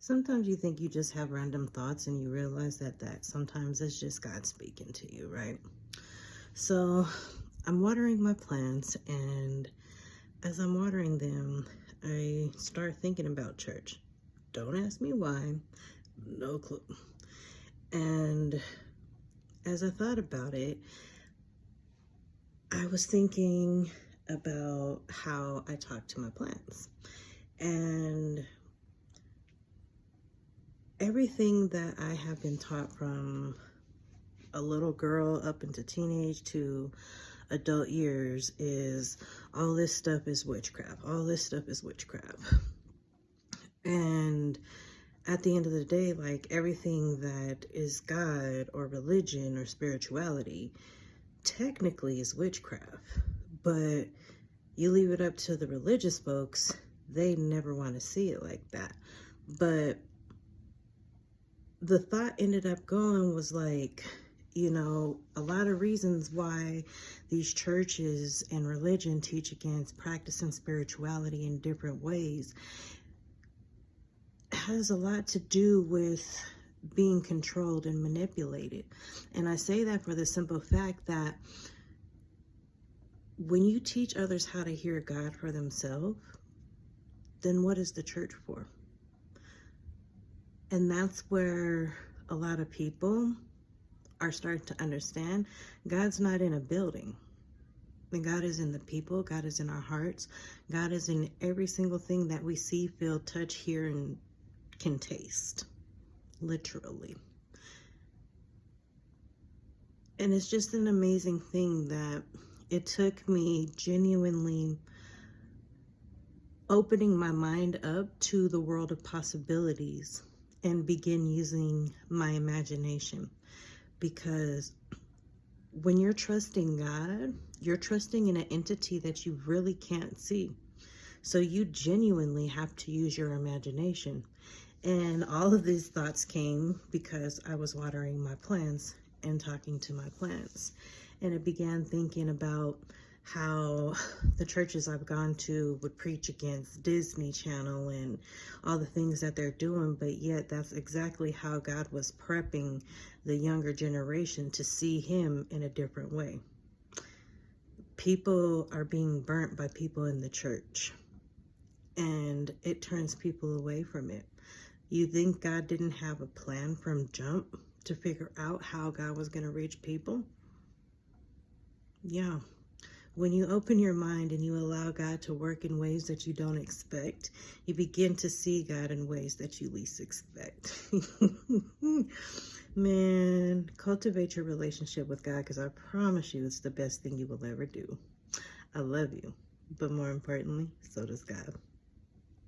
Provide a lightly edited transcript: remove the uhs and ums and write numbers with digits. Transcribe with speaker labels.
Speaker 1: Sometimes you think you just have random thoughts and you realize that sometimes it's just God speaking to you, right? So I'm watering my plants, and as I'm watering them, I start thinking about church. Don't ask me why, no clue. And as I thought about it, I was thinking about how I talk to my plants. And everything that I have been taught from a little girl up into teenage to adult years is all this stuff is witchcraft. All this stuff is witchcraft. And at the end of the day, like, everything that is God or religion or spirituality technically is witchcraft. But you leave it up to the religious folks, they never want to see it like that. But the thought ended up going was like, a lot of reasons why these churches and religion teach against practicing spirituality in different ways has a lot to do with being controlled and manipulated. And I say that for the simple fact that when you teach others how to hear God for themselves, then what is the church for? And that's where a lot of people are starting to understand God's not in a building. And God is in the people. God is in our hearts. God is in every single thing that we see, feel, touch, hear, and can taste. Literally. And it's just an amazing thing that it took me genuinely opening my mind up to the world of possibilities and begin using my imagination. Because when you're trusting God, you're trusting in an entity that you really can't see. So you genuinely have to use your imagination. And all of these thoughts came because I was watering my plants and talking to my plants. And it began thinking about how the churches I've gone to would preach against Disney Channel and all the things that they're doing, but yet that's exactly how God was prepping the younger generation to see him in a different way. People are being burnt by people in the church, and it turns people away from it. You think God didn't have a plan from jump to figure out how God was going to reach people? Yeah. When you open your mind and you allow God to work in ways that you don't expect, you begin to see God in ways that you least expect. Man, cultivate your relationship with God, because I promise you it's the best thing you will ever do. I love you, but more importantly, so does God.